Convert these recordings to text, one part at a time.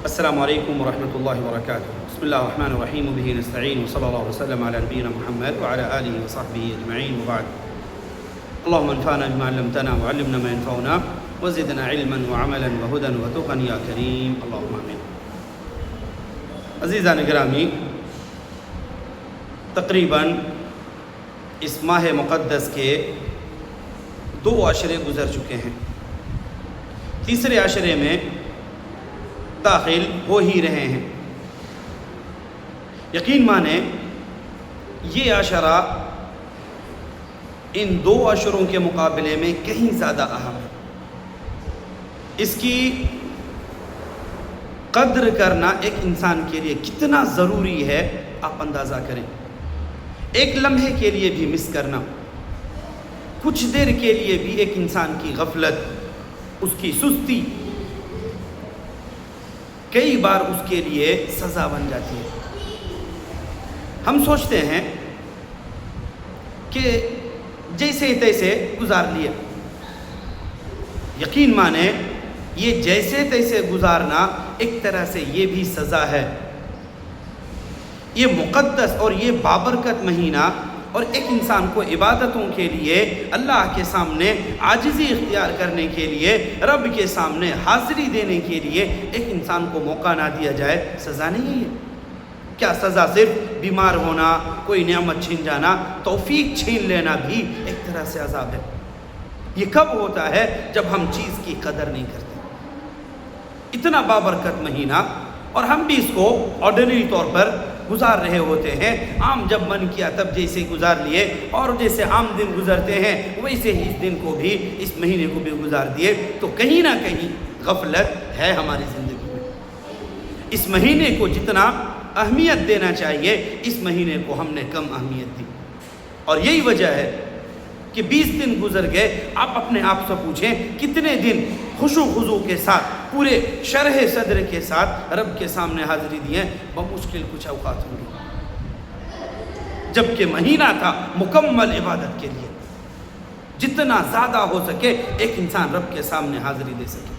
السلام علیکم ورحمۃ اللہ وبرکاتہ. بسم اللہ الرحمن الرحیم وبہ نستعین وصلی اللہ وسلم علی نبینا محمد وعلی آلہ وصحبہ اجمعین وبعد. اللهم انفعنا بما علمتنا وعلمنا ما ينفعنا وزدنا علما وعملا وهدى وتقا یا کریم اللهم آمین. عزیزان گرامی، تقریباً اس ماہ مقدس کے 2 عشرے گزر چکے ہیں. تیسرے عشرے میں داخل ہو ہی رہے ہیں. یقین مانیں یہ عشرہ ان 2 عشروں کے مقابلے میں کہیں زیادہ اہم ہے. اس کی قدر کرنا ایک انسان کے لیے کتنا ضروری ہے آپ اندازہ کریں. ایک لمحے کے لیے بھی مس کرنا، کچھ دیر کے لیے بھی ایک انسان کی غفلت، اس کی سستی کئی بار اس کے لیے سزا بن جاتی ہے. ہم سوچتے ہیں کہ جیسے تیسے گزار لیا. یقین مانیں یہ جیسے تیسے گزارنا ایک طرح سے یہ بھی سزا ہے. یہ مقدس اور یہ بابرکت مہینہ اور ایک انسان کو عبادتوں کے لیے اللہ کے سامنے عاجزی اختیار کرنے کے لیے رب کے سامنے حاضری دینے کے لیے ایک انسان کو موقع نہ دیا جائے، سزا نہیں ہے. کیا سزا صرف بیمار ہونا، کوئی نعمت چھین جانا، توفیق چھین لینا بھی ایک طرح سے عذاب ہے؟ یہ کب ہوتا ہے؟ جب ہم چیز کی قدر نہیں کرتے. اتنا بابرکت مہینہ اور ہم بھی اس کو آرڈنری طور پر گزار رہے ہوتے ہیں. عام جب من کیا تب جیسے گزار لیے، اور جیسے عام دن گزرتے ہیں ویسے ہی اس دن کو بھی، اس مہینے کو بھی گزار دیے. تو کہیں نہ کہیں غفلت ہے ہماری زندگی میں. اس مہینے کو جتنا اہمیت دینا چاہیے اس مہینے کو ہم نے کم اہمیت دی. اور یہی وجہ ہے کہ 20 دن گزر گئے. آپ اپنے آپ سے پوچھیں کتنے دن خشوع خضوع کے ساتھ پورے شرح صدر کے ساتھ رب کے سامنے حاضری دیے؟ بمشکل کچھ اوقات ہوں گے، جبکہ مہینہ تھا مکمل عبادت کے لیے. جتنا زیادہ ہو سکے ایک انسان رب کے سامنے حاضری دے سکے.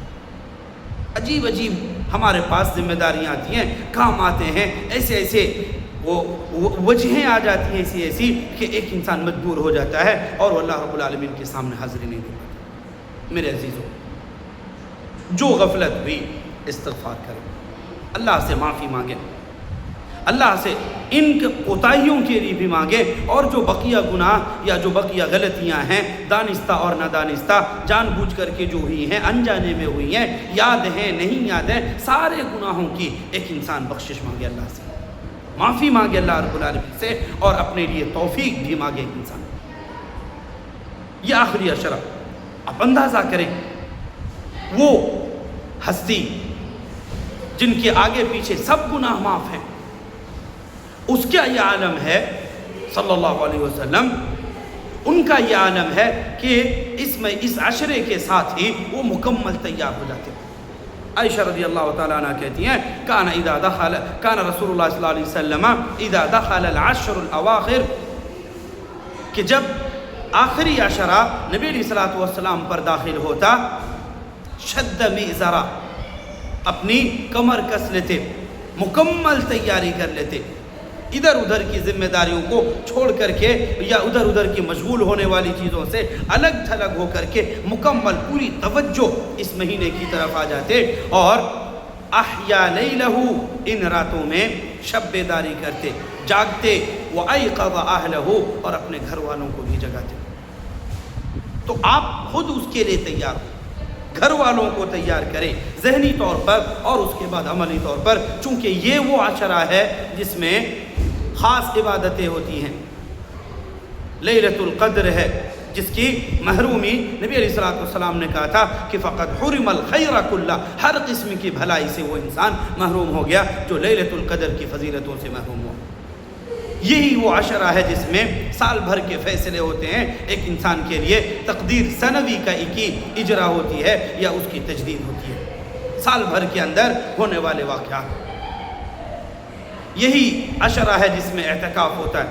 عجیب عجیب ہمارے پاس ذمہ داریاں آتی ہیں، کام آتے ہیں، ایسے ایسے وجہیں آ جاتی ہیں ایسی ایسی کہ ایک انسان مجبور ہو جاتا ہے اور اللہ رب العالمین کے سامنے حاضری نہیں دے پاتا. میرے عزیزوں، جو غفلت ہوئی استغفار کریں، اللہ سے معافی مانگیں، اللہ سے ان کوتاہیوں کے لیے بھی مانگیں. اور جو بقیہ گناہ یا جو بقیہ غلطیاں ہیں دانستہ اور نادانستہ، جان بوجھ کر کے جو ہوئی ہیں، انجانے میں ہوئی ہیں، یاد ہیں نہیں یاد ہیں، سارے گناہوں کی ایک انسان بخشش مانگے، اللہ سے معافی مانگے اللہ رب العالمین سے، اور اپنے لیے توفیق بھی مانگے ایک انسان. یہ آخری عشرہ آپ اندازہ کریں، وہ ہستی جن کے آگے پیچھے سب گناہ معاف ہیں، اس کا یہ عالم ہے صلی اللہ علیہ وسلم، ان کا یہ عالم ہے کہ اس عشرے کے ساتھ ہی وہ مکمل تیار ہو جاتے ہیں. عائشہ رضی اللہ تعالیٰ عنہ کہتی ہیں کان رسول اللہ صلی اللہ علیہ وسلم اذا دخل العشر الاواخر، کہ جب آخری عشرہ نبی علیہ الصلوۃ والسلام پر داخل ہوتا، شد میزرا، اپنی کمر کس لیتے، مکمل تیاری کر لیتے، ادھر ادھر کی ذمہ داریوں کو چھوڑ کر کے یا ادھر ادھر کی مشغول ہونے والی چیزوں سے الگ تھلگ ہو کر کے مکمل پوری توجہ اس مہینے کی طرف آ جاتے. اور احیا لیلہ، ان راتوں میں شب بیداری کرتے، جاگتے، وایقظ اہلہ، اور اپنے گھر والوں کو بھی جگاتے. تو آپ خود اس کے لیے تیار ہو، گھر والوں کو تیار کریں ذہنی طور پر اور اس کے بعد عملی طور پر، چونکہ یہ وہ عشرہ ہے جس میں خاص عبادتیں ہوتی ہیں. لیلۃ القدر ہے جس کی محرومی نبی علیہ الصلوۃ والسلام نے کہا تھا کہ فقط حرم الخیر کلہ، ہر قسم کی بھلائی سے وہ انسان محروم ہو گیا جو لیلۃ القدر کی فضیلتوں سے محروم ہوا. یہی وہ عشرہ ہے جس میں سال بھر کے فیصلے ہوتے ہیں. ایک انسان کے لیے تقدیر سنوی کا اجرا ہوتی ہے یا اس کی تجدید ہوتی ہے، سال بھر کے اندر ہونے والے واقعات. یہی عشرہ ہے جس میں اعتکاف ہوتا ہے،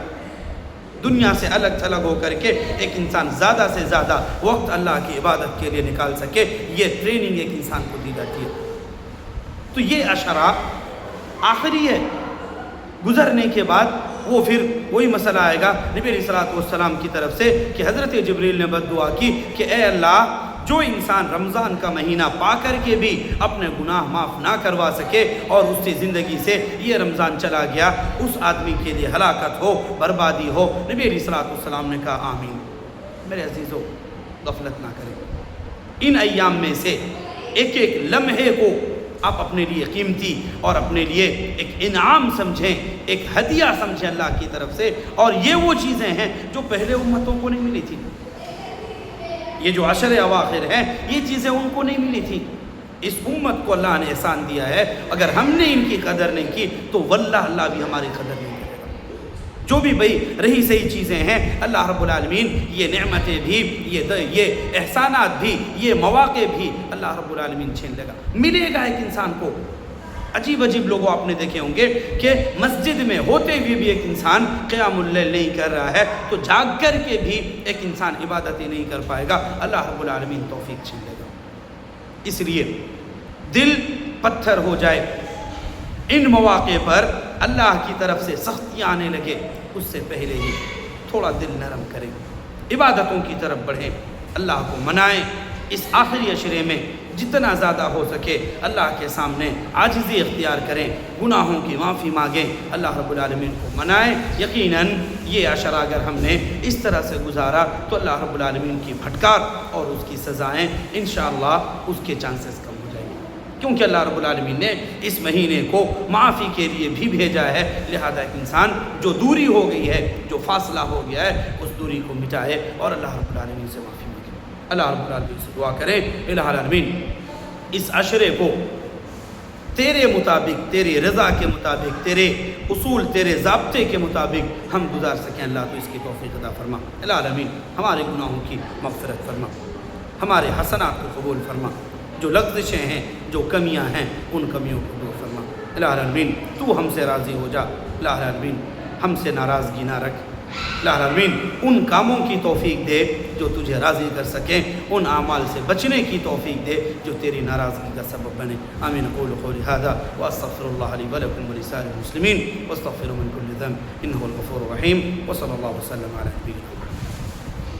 دنیا سے الگ تھلگ ہو کر کے ایک انسان زیادہ سے زیادہ وقت اللہ کی عبادت کے لیے نکال سکے. یہ ٹریننگ ایک انسان کو دی جاتی ہے. تو یہ عشرہ آخری ہے، گزرنے کے بعد وہ پھر وہی مسئلہ آئے گا نبی علیہ الصلوۃ والسلام کی طرف سے کہ حضرت جبریل نے بد دعا کی کہ اے اللہ، جو انسان رمضان کا مہینہ پا کر کے بھی اپنے گناہ معاف نہ کروا سکے اور اس کی زندگی سے یہ رمضان چلا گیا، اس آدمی کے لیے ہلاکت ہو، بربادی ہو۔ نبی علیہ الصلوۃ والسلام نے کہا آمین۔ میرے عزیزو، غفلت نہ کریں، ان ایام میں سے ایک ایک لمحے کو آپ اپنے لیے قیمتی اور اپنے لیے ایک انعام سمجھیں، ایک ہدیہ سمجھیں اللہ کی طرف سے، اور یہ وہ چیزیں ہیں جو پہلے امتوں کو نہیں ملی تھی۔ یہ جو عشر اواخر ہیں، یہ چیزیں ان کو نہیں ملی تھی، اس امت کو اللہ نے احسان دیا ہے۔ اگر ہم نے ان کی قدر نہیں کی تو واللہ اللہ بھی ہماری قدر نہیں کرے گا۔ جو بھی بھئی رہی صحیح چیزیں ہیں، اللہ رب العالمین یہ نعمتیں بھی، یہ احسانات بھی، یہ مواقع بھی اللہ رب العالمین چھین لے گا۔ ملے گا ایک انسان کو۔ عجیب عجیب لوگوں آپ نے دیکھے ہوں گے کہ مسجد میں ہوتے ہوئے بھی ایک انسان قیام اللیل نہیں کر رہا ہے، تو جاگ کر کے بھی ایک انسان عبادتیں نہیں کر پائے گا، اللہ رب العالمین توفیق چھین لے گا۔ اس لیے دل پتھر ہو جائے، ان مواقع پر اللہ کی طرف سے سختیاں آنے لگے، اس سے پہلے ہی تھوڑا دل نرم کریں، عبادتوں کی طرف بڑھیں، اللہ کو منائیں۔ اس آخری عشرے میں جتنا زیادہ ہو سکے اللہ کے سامنے عاجزی اختیار کریں، گناہوں کی معافی مانگیں، اللہ رب العالمین کو منائیں۔ یقیناً یہ عشرہ اگر ہم نے اس طرح سے گزارا تو اللہ رب العالمین کی پھٹکار اور اس کی سزائیں انشاءاللہ اس کے چانسز کم ہو جائیں گے، کیونکہ اللہ رب العالمین نے اس مہینے کو معافی کے لیے بھی بھیجا ہے۔ لہذا ایک انسان جو دوری ہو گئی ہے، جو فاصلہ ہو گیا ہے، اس دوری کو مٹائے اور اللہ رب العالمین سے معافی مانگے۔ اللہ رب العالمین سے دعا کریں، الہ العالمین اس عشرے کو تیرے مطابق، تیری رضا کے مطابق، تیرے اصول، تیرے ضابطے کے مطابق ہم گزار سکیں۔ اللہ تو اس کی توفیق عطا فرما۔ الہ العالمین ہمارے گناہوں کی مغفرت فرما، ہمارے حسنات کو قبول فرما، جو لغزشیں ہیں، جو کمیاں ہیں، ان کمیوں کو دور فرما۔ الہ العالمین تو ہم سے راضی ہو جا، الہ العالمین ہم سے ناراضگی نہ رکھ، الہ العالمین ان کاموں کی توفیق دے جو تجھے راضی کر سکیں، ان اعمال سے بچنے کی توفیق دے جو تیری ناراضگی کا سبب بنے۔ آمین۔ اقول قولی ھذا واستغفر اللہ لی ولکم ولسائر المسلمین واستغفروا من کل ذنب انہ الغفور الرحیم، وصلی اللہ وسلم علی نبینا محمد۔